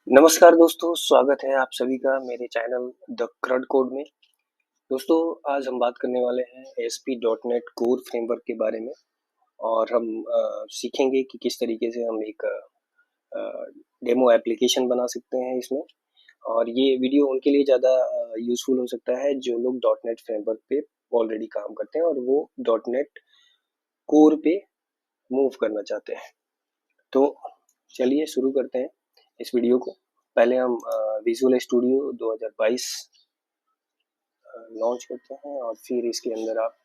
नमस्कार दोस्तों, स्वागत है आप सभी का मेरे चैनल द क्रड कोड में। दोस्तों, आज हम बात करने वाले हैं ASP.NET कोर फ्रेमवर्क के बारे में और हम सीखेंगे कि किस तरीके से हम एक डेमो एप्लीकेशन बना सकते हैं इसमें। और ये वीडियो उनके लिए ज़्यादा यूज़फुल हो सकता है जो लोग .NET फ्रेमवर्क पे ऑलरेडी काम करते हैं और वो .NET कोर पे मूव करना चाहते हैं। तो चलिए शुरू करते हैं इस वीडियो को। पहले हम विजुअल स्टूडियो 2022 लॉन्च करते हैं और फिर इसके अंदर आप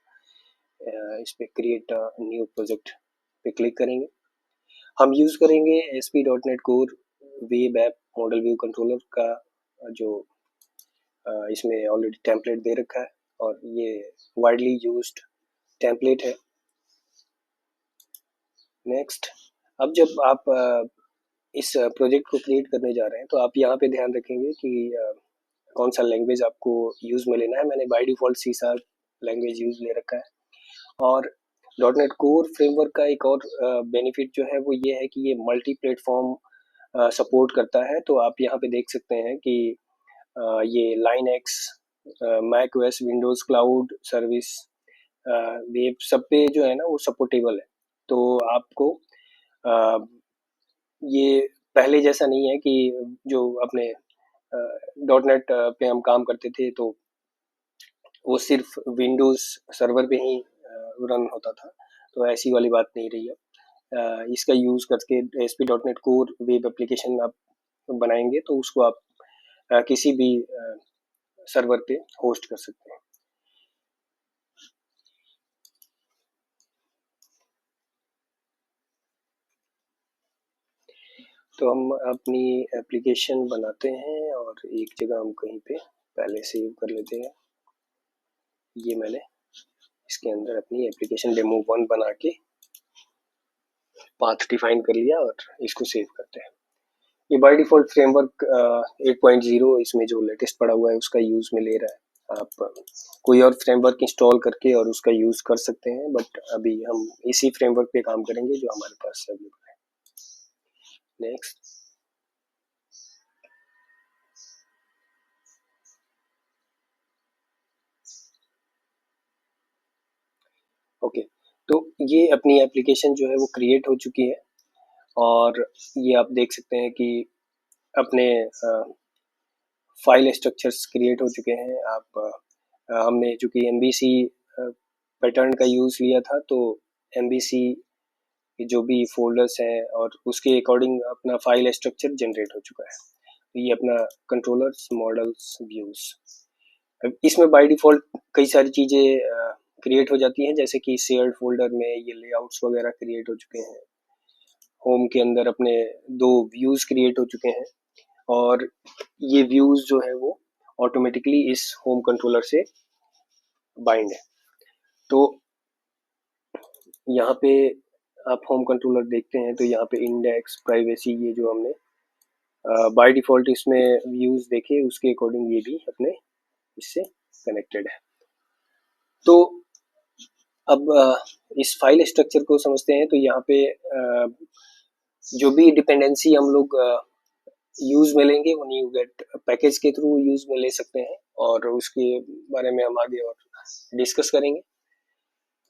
इस पे क्रिएट न्यू प्रोजेक्ट पे क्लिक करेंगे। हम यूज़ करेंगे ASP.NET core web app model view controller का जो इसमें ऑलरेडी टेम्पलेट दे रखा है और ये वाइडली यूज्ड टेम्पलेट है। नेक्स्ट, अब जब आप इस प्रोजेक्ट को क्रिएट करने जा रहे हैं तो आप यहाँ पे ध्यान रखेंगे कि कौन सा लैंग्वेज आपको यूज़ में लेना है। मैंने by default C# language use ले रखा है। और .NET कोर फ्रेमवर्क का एक और बेनिफिट जो है वो ये है कि ये मल्टी प्लेटफॉर्म सपोर्ट करता है। तो आप यहाँ पे देख सकते हैं कि ये Linux, Mac OS, Windows cloud service, web सब पे जो है ना वो सपोर्टेबल है। तो आपको ये पहले जैसा नहीं है कि जो अपने .NET पे हम काम करते थे तो वो सिर्फ विंडोज़ सर्वर पे ही रन होता था। तो ऐसी वाली बात नहीं रही है। इसका यूज़ करके ASP.NET कोर वेब एप्लीकेशन आप बनाएंगे तो उसको आप किसी भी सर्वर पे होस्ट कर सकते हैं। तो हम अपनी एप्लीकेशन बनाते हैं और एक जगह हम कहीं पे पहले सेव कर लेते हैं। ये मैंने इसके अंदर अपनी एप्लीकेशन डेमो 1 बना के पाथ डिफाइन कर लिया और इसको सेव करते हैं। ये बाय डिफ़ॉल्ट फ्रेमवर्क 8.0 इसमें जो लेटेस्ट पड़ा हुआ है उसका यूज़ में ले रहा है। आप कोई और फ्रेमवर्क इंस्टॉल करके और उसका यूज़ कर सकते हैं, बट अभी हम इसी फ्रेमवर्क पे काम करेंगे जो हमारे पास अवेलेबल है। Next, okay. तो ये अपनी एप्लीकेशन जो है वो क्रिएट हो चुकी है और ये आप देख सकते हैं कि अपने फाइल स्ट्रक्चर्स क्रिएट हो चुके हैं। आप हमने चूंकि MVC पैटर्न का यूज़ लिया था तो MVC जो भी फोल्डर्स हैं और उसके अकॉर्डिंग अपना फाइल स्ट्रक्चर जनरेट हो चुका है। तो ये अपना कंट्रोलर्स मॉडल्स व्यूज इसमें बाय डिफ़ॉल्ट कई सारी चीज़ें क्रिएट हो जाती हैं, जैसे कि शेयर्ड फोल्डर में ये लेआउट्स वगैरह क्रिएट हो चुके हैं। होम के अंदर अपने 2 व्यूज़ क्रिएट हो चुके हैं और ये व्यूज़ जो है वो ऑटोमेटिकली इस होम कंट्रोलर से बाइंड है। तो यहाँ पे आप होम कंट्रोलर देखते हैं तो यहाँ पे इंडेक्स, प्राइवेसी, ये जो हमने बाय डिफ़ॉल्ट इसमें व्यूज़ देखे उसके अकॉर्डिंग ये भी अपने इससे कनेक्टेड है। तो अब इस फाइल स्ट्रक्चर को समझते हैं। तो यहाँ पे जो भी डिपेंडेंसी हम लोग यूज़ में लेंगे वो NuGet पैकेज के थ्रू यूज़ में ले सकते हैं और उसके बारे में हम आगे और डिस्कस करेंगे।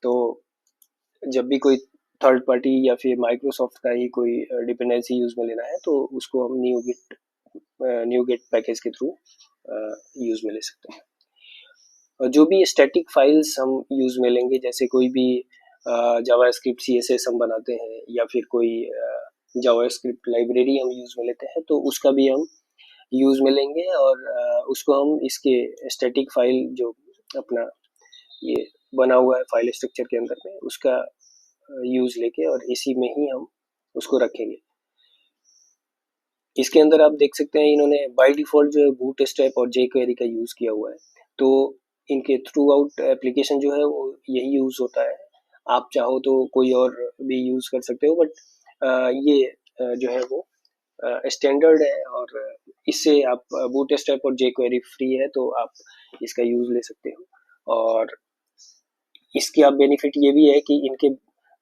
तो जब भी कोई थर्ड पार्टी या फिर माइक्रोसॉफ्ट का ही कोई डिपेंडेंसी यूज़ में लेना है तो उसको हम NuGet पैकेज के थ्रू यूज़ में ले सकते हैं। और जो भी स्टैटिक फाइल्स हम यूज़ में लेंगे, जैसे कोई भी जावास्क्रिप्ट CSS हम बनाते हैं या फिर कोई जावास्क्रिप्ट लाइब्रेरी हम यूज़ में लेते हैं तो उसका भी हम यूज़ में लेंगे और उसको हम इसके स्टैटिक फाइल जो अपना ये बना हुआ है फाइल स्ट्रक्चर के अंदर में उसका यूज़ लेके और इसी में ही हम उसको रखेंगे। इसके अंदर आप देख सकते हैं इन्होंने बाय डिफ़ॉल्ट जो है बूटस्ट्रैप और jQuery का यूज़ किया हुआ है। तो इनके थ्रू आउट एप्लीकेशन जो है वो यही यूज़ होता है। आप चाहो तो कोई और भी यूज़ कर सकते हो, बट ये जो है वो स्टैंडर्ड है और इससे आप बूटस्ट्रैप और jQuery फ्री है तो आप इसका यूज़ ले सकते हो। और इसके आप बेनिफिट ये भी है कि इनके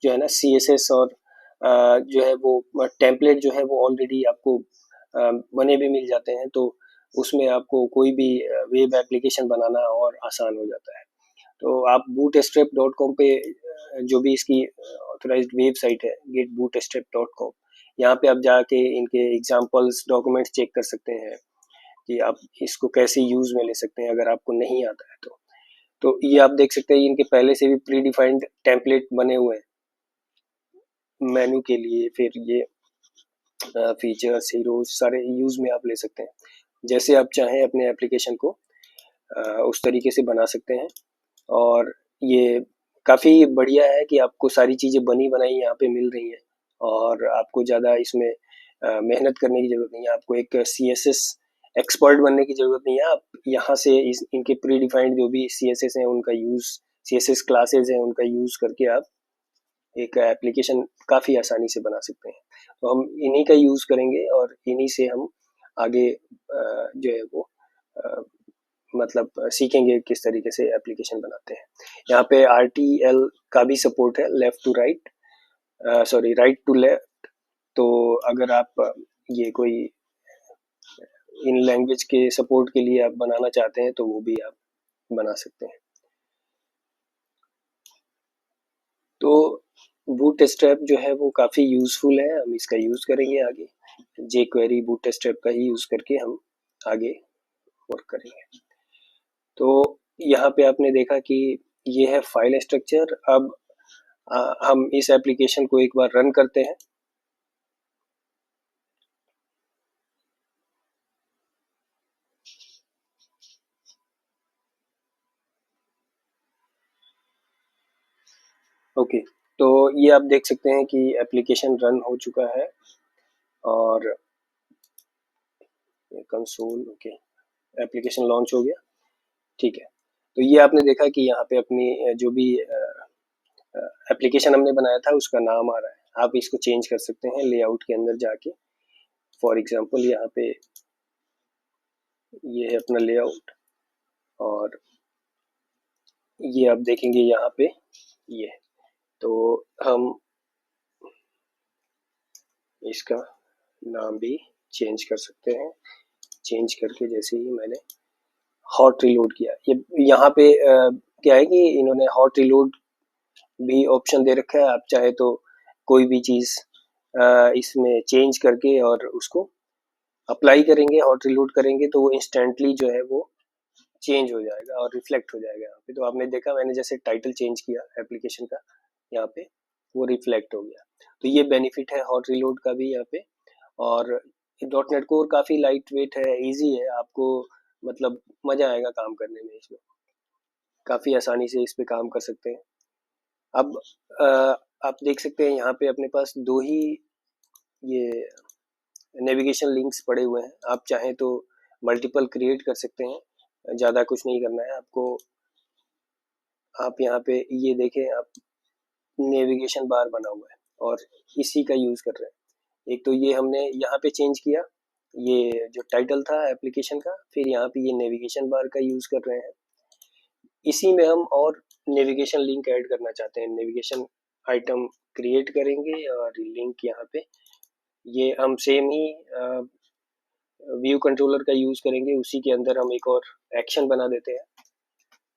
जो है ना CSS और जो है वो टेम्पलेट जो है वो ऑलरेडी आपको बने भी मिल जाते हैं, तो उसमें आपको कोई भी वेब एप्लीकेशन बनाना और आसान हो जाता है। तो आप bootstrap.com पे जो भी इसकी ऑथराइज्ड वेबसाइट है getbootstrap.com, यहाँ पे आप जाके इनके एग्जांपल्स डॉक्यूमेंट्स चेक कर सकते हैं कि आप इसको कैसे यूज में ले सकते हैं अगर आपको नहीं आता है तो। तो ये आप देख सकते हैं इनके पहले से भी प्री डिफाइंड टेम्पलेट बने हुए हैं मेनू के लिए, फिर ये फीचर्स हीरोज सारे यूज में आप ले सकते हैं। जैसे आप चाहें अपने एप्लीकेशन को उस तरीके से बना सकते हैं। और ये काफ़ी बढ़िया है कि आपको सारी चीज़ें बनी बनाई यहाँ पे मिल रही हैं और आपको ज़्यादा इसमें मेहनत करने की ज़रूरत नहीं है। आपको एक CSS एक्सपर्ट बनने की ज़रूरत नहीं है। आप यहाँ से इनके प्री डिफाइंड जो भी CSS हैं उनका यूज़, CSS क्लासेज हैं उनका यूज़ करके आप एक एप्लीकेशन काफ़ी आसानी से बना सकते हैं। तो हम इन्हीं का यूज़ करेंगे और इन्हीं से हम आगे जो है वो मतलब सीखेंगे किस तरीके से एप्लीकेशन बनाते हैं। यहाँ पे RTL का भी सपोर्ट है, left to right, sorry right to left. तो अगर आप ये कोई इन लैंग्वेज के सपोर्ट के लिए आप बनाना चाहते हैं तो वो भी आप बना सकते हैं। तो बूटस्ट्रैप जो है वो काफ़ी यूज़फुल है, हम इसका यूज़ करेंगे आगे। jQuery बूटस्ट्रैप का ही यूज़ करके हम आगे वर्क करेंगे। तो यहाँ पे आपने देखा कि ये है फाइल स्ट्रक्चर। अब हम इस एप्लीकेशन को एक बार रन करते हैं। ओके, तो ये आप देख सकते हैं कि एप्लीकेशन रन हो चुका है और कंसोल, ओके, एप्लीकेशन लॉन्च हो गया। ठीक है, तो ये आपने देखा कि यहाँ पे अपनी जो भी एप्लीकेशन हमने बनाया था उसका नाम आ रहा है। आप इसको चेंज कर सकते हैं लेआउट के अंदर जाके। फॉर एग्जांपल यहाँ पे ये है अपना लेआउट और ये आप देखेंगे यहाँ पे ये, तो हम इसका नाम भी चेंज कर सकते हैं। चेंज करके जैसे ही मैंने हॉट रिलोड किया, ये यहाँ पे क्या है कि इन्होंने हॉट रिलोड भी ऑप्शन दे रखा है। आप चाहे तो कोई भी चीज़ इसमें चेंज करके और उसको अप्लाई करेंगे, हॉट रिलोड करेंगे तो वो इंस्टेंटली जो है वो चेंज हो जाएगा और रिफ्लेक्ट हो जाएगा यहाँ पे। तो आपने देखा मैंने जैसे टाइटल चेंज किया एप्लीकेशन का, यहाँ पे वो रिफ्लेक्ट हो गया। तो ये बेनिफिट है हॉट रिलोड का भी यहाँ पे। और डॉट नेट कोर काफ़ी लाइट वेट है, इजी है, आपको मतलब मज़ा आएगा काम करने में इसमें। काफ़ी आसानी से इस पे काम कर सकते हैं। अब अ, आप देख सकते हैं यहाँ पे अपने पास दो ही ये नेविगेशन लिंक्स पड़े हुए हैं। आप चाहें तो मल्टीपल क्रिएट कर सकते हैं, ज़्यादा कुछ नहीं करना है आपको। आप यहाँ पे ये देखें, आप नेविगेशन बार बना हुआ है और इसी का यूज़ कर रहे हैं। एक तो ये हमने यहाँ पे चेंज किया, ये जो टाइटल था एप्लीकेशन का, फिर यहाँ पे ये नेविगेशन बार का यूज़ कर रहे हैं। इसी में हम और नेविगेशन लिंक ऐड करना चाहते हैं, नेविगेशन आइटम क्रिएट करेंगे और लिंक यहाँ पे ये हम सेम ही व्यू कंट्रोलर का यूज़ करेंगे। उसी के अंदर हम एक और एक्शन बना देते हैं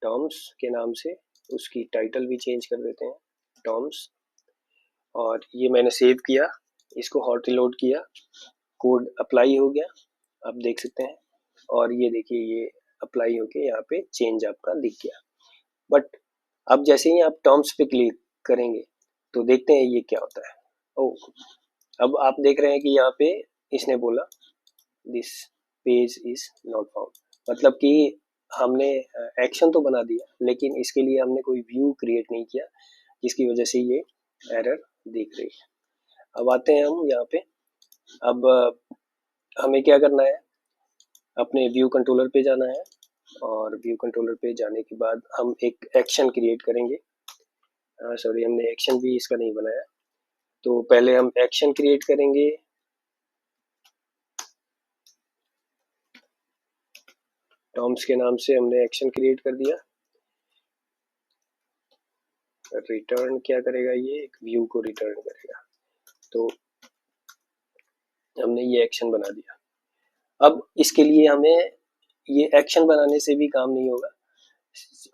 टर्म्स के नाम से, उसकी टाइटल भी चेंज कर देते हैं टर्म्स। और ये मैंने सेव किया, इसको हॉट रिलोड किया, कोड अप्लाई हो गया, आप देख सकते हैं। और ये देखिए ये अप्लाई होके यहाँ पे चेंज आपका दिख गया। बट अब जैसे ही आप टर्म्स पे क्लिक करेंगे तो देखते हैं ये क्या होता है। ओह, अब आप देख रहे हैं कि यहाँ पे इसने बोला this page is not found, मतलब कि हमने एक्शन तो बना दिया लेकिन इसके लिए हमने कोई व्यू क्रिएट नहीं किया, जिसकी वजह से ये एरर दिख रही है। अब आते हैं हम यहाँ पे। अब हमें क्या करना है, अपने व्यू कंट्रोलर पे जाना है और व्यू कंट्रोलर पे जाने के बाद हम एक एक्शन क्रिएट करेंगे। सॉरी, हमने एक्शन भी इसका नहीं बनाया, तो पहले हम एक्शन क्रिएट करेंगे। टॉम्स के नाम से हमने एक्शन क्रिएट कर दिया। रिटर्न क्या करेगा, ये एक व्यू को रिटर्न करेगा। तो हमने ये एक्शन बना दिया। अब इसके लिए हमें ये एक्शन बनाने से भी काम नहीं होगा,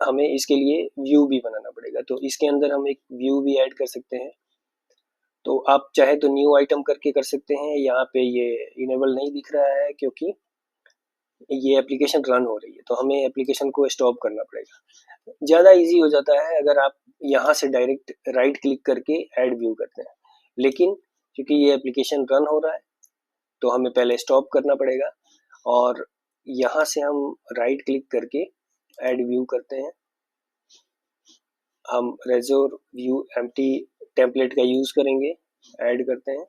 हमें इसके लिए व्यू भी बनाना पड़ेगा। तो इसके अंदर हम एक व्यू भी ऐड कर सकते हैं। तो आप चाहे तो न्यू आइटम करके कर सकते हैं। यहाँ पे ये इनेबल नहीं दिख रहा है क्योंकि ये एप्लीकेशन रन हो रही है, तो हमें एप्लीकेशन को स्टॉप करना पड़ेगा। ज़्यादा इजी हो जाता है अगर आप यहाँ से डायरेक्ट राइट क्लिक करके ऐड व्यू करते हैं, लेकिन क्योंकि ये एप्लीकेशन रन हो रहा है तो हमें पहले स्टॉप करना पड़ेगा और यहाँ से हम राइट क्लिक करके ऐड व्यू करते हैं। हम रेजोर व्यू एम्प्टी टेम्पलेट का यूज़ करेंगे, ऐड करते हैं।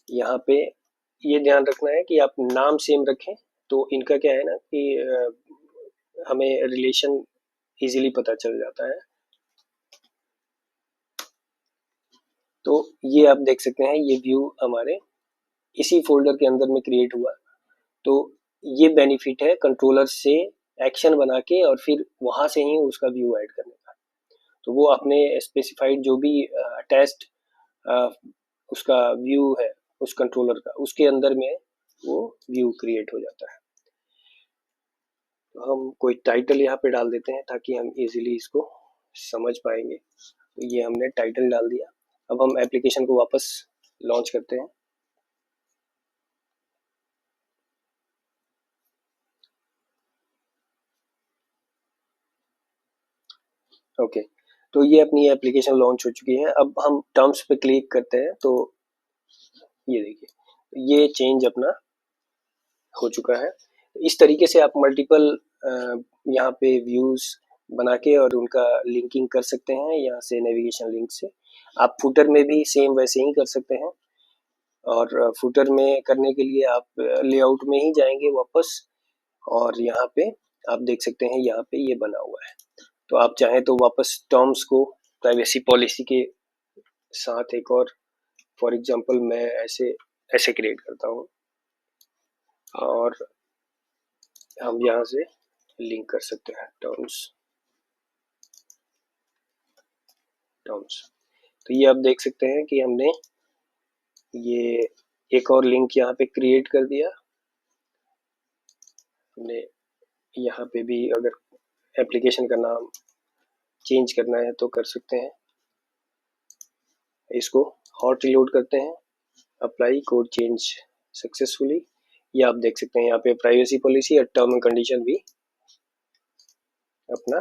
यहाँ पे ये ध्यान रखना है कि आप नाम सेम रखें, तो इनका क्या है ना कि हमें रिलेशन इजीली पता चल जाता है। तो ये आप देख सकते हैं, ये व्यू हमारे इसी फोल्डर के अंदर में क्रिएट हुआ। तो ये बेनिफिट है कंट्रोलर से एक्शन बना के और फिर वहां से ही उसका व्यू ऐड करने का। तो वो अपने स्पेसिफाइड जो भी अटैच्ड उसका व्यू है उस कंट्रोलर का, उसके अंदर में वो व्यू क्रिएट हो जाता है। तो हम कोई टाइटल यहाँ पे डाल देते हैं ताकि हम इजीली इसको समझ पाएंगे। तो ये हमने टाइटल डाल दिया। अब हम एप्लीकेशन को वापस लॉन्च करते हैं। ओके, तो ये अपनी एप्लीकेशन लॉन्च हो चुकी है। अब हम टर्म्स पे क्लिक करते हैं तो ये देखिए ये चेंज अपना हो चुका है। इस तरीके से आप मल्टीपल यहाँ पे व्यूज बना के और उनका लिंकिंग कर सकते हैं यहाँ से नेविगेशन लिंक से। आप फुटर में भी सेम वैसे ही कर सकते हैं और फुटर में करने के लिए आप लेआउट में ही जाएंगे वापस और यहाँ पे आप देख सकते हैं यहाँ पे ये बना हुआ है। तो आप चाहें तो वापस टर्म्स को प्राइवेसी पॉलिसी के साथ एक और फॉर एग्जांपल मैं ऐसे ऐसे क्रिएट करता हूँ और हम यहाँ से लिंक कर सकते हैं टर्म्स। तो ये आप देख सकते हैं कि हमने ये एक और लिंक यहाँ पे क्रिएट कर दिया। हमने यहाँ पे भी अगर एप्लीकेशन का नाम चेंज करना है तो कर सकते हैं। इसको हॉट रिलोड करते हैं, अप्लाई कोड चेंज सक्सेसफुली। ये आप देख सकते हैं यहाँ पे प्राइवेसी पॉलिसी और टर्म एंड कंडीशन भी अपना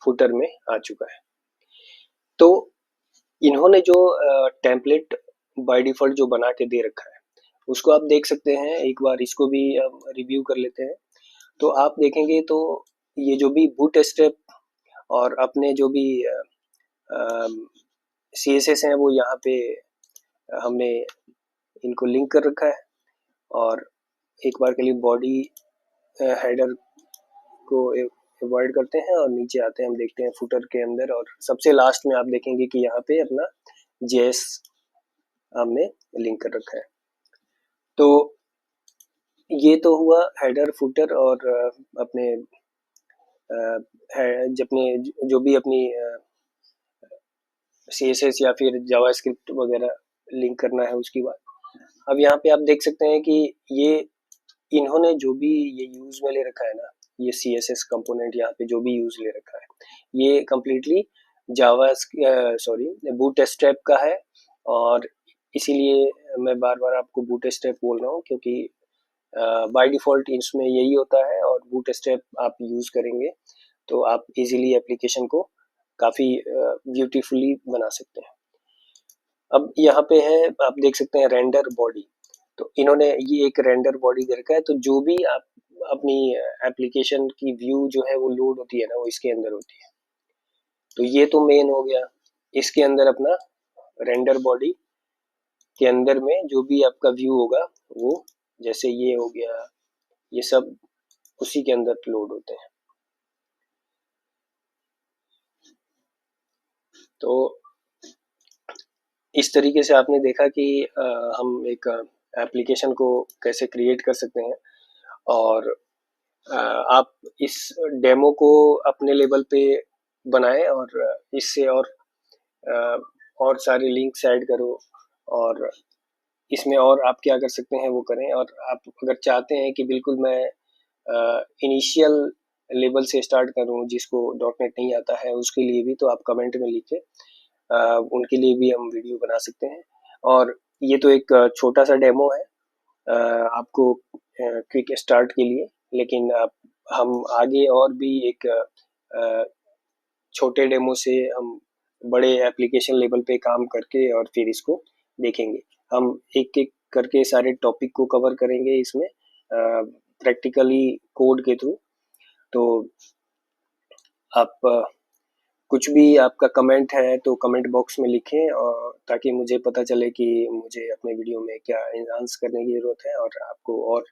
फुटर में आ चुका है। तो इन्होंने जो टेम्पलेट बाय डिफॉल्ट जो बना के दे रखा है उसको आप देख सकते हैं। एक बार इसको भी हम रिव्यू कर लेते हैं। तो आप देखेंगे तो ये जो भी बूट स्ट्रैप और अपने जो भी CSS हैं वो यहाँ पे हमने इनको लिंक कर रखा है और एक बार के लिए बॉडी हेडर को अवॉइड करते हैं और नीचे आते हैं। हम देखते हैं फुटर के अंदर और सबसे लास्ट में आप देखेंगे कि यहाँ पे अपना JS हमने लिंक कर रखा है। तो ये तो हुआ हेडर फुटर और अपने अपने जो भी अपनी CSS या फिर जावास्क्रिप्ट वगैरह लिंक करना है उसकी बात। अब यहाँ पे आप देख सकते हैं कि ये इन्होंने जो भी ये यूज में ले रखा है ना, ये CSS कंपोनेंट यहाँ पे जो भी यूज ले रखा है ये कम्प्लीटली जावा सॉरी बूटस्ट्रैप का है। और इसीलिए मैं बार बार आपको बूटस्ट्रैप बोल रहा हूँ क्योंकि बाय डिफ़ॉल्ट इसमें यही होता है और बूटस्ट्रैप आप यूज़ करेंगे तो आप इजीली एप्लीकेशन को काफ़ी ब्यूटीफुली बना सकते हैं। अब यहाँ पे है आप देख सकते हैं रेंडर बॉडी। तो इन्होंने ये एक रेंडर बॉडी दे रखा है। तो जो भी आप अपनी एप्लीकेशन की व्यू जो है वो लोड होती है ना वो इसके अंदर होती है। तो ये तो मेन हो गया। इसके अंदर अपना रेंडर बॉडी के अंदर में जो भी आपका व्यू होगा वो जैसे ये हो गया, ये सब उसी के अंदर लोड होते हैं। तो इस तरीके से आपने देखा कि हम एक एप्लीकेशन को कैसे क्रिएट कर सकते हैं और आप इस डेमो को अपने लेवल पे बनाएं और इससे और सारे लिंक्स ऐड करो और इसमें और आप क्या कर सकते हैं वो करें। और आप अगर चाहते हैं कि बिल्कुल मैं इनिशियल लेवल से स्टार्ट करूं जिसको डॉट नेट नहीं आता है, उसके लिए भी तो आप कमेंट में लिखें, उनके लिए भी हम वीडियो बना सकते हैं। और ये तो एक छोटा सा डेमो है आपको क्विक स्टार्ट के लिए, लेकिन हम आगे और भी एक छोटे डेमो से हम बड़े एप्लीकेशन लेवल पे काम करके और फिर इसको देखेंगे। हम एक एक करके सारे टॉपिक को कवर करेंगे इसमें प्रैक्टिकली कोड के थ्रू। तो आप कुछ भी आपका कमेंट है तो कमेंट बॉक्स में लिखें, और ताकि मुझे पता चले कि मुझे अपने वीडियो में क्या एनहांस करने की ज़रूरत है और आपको और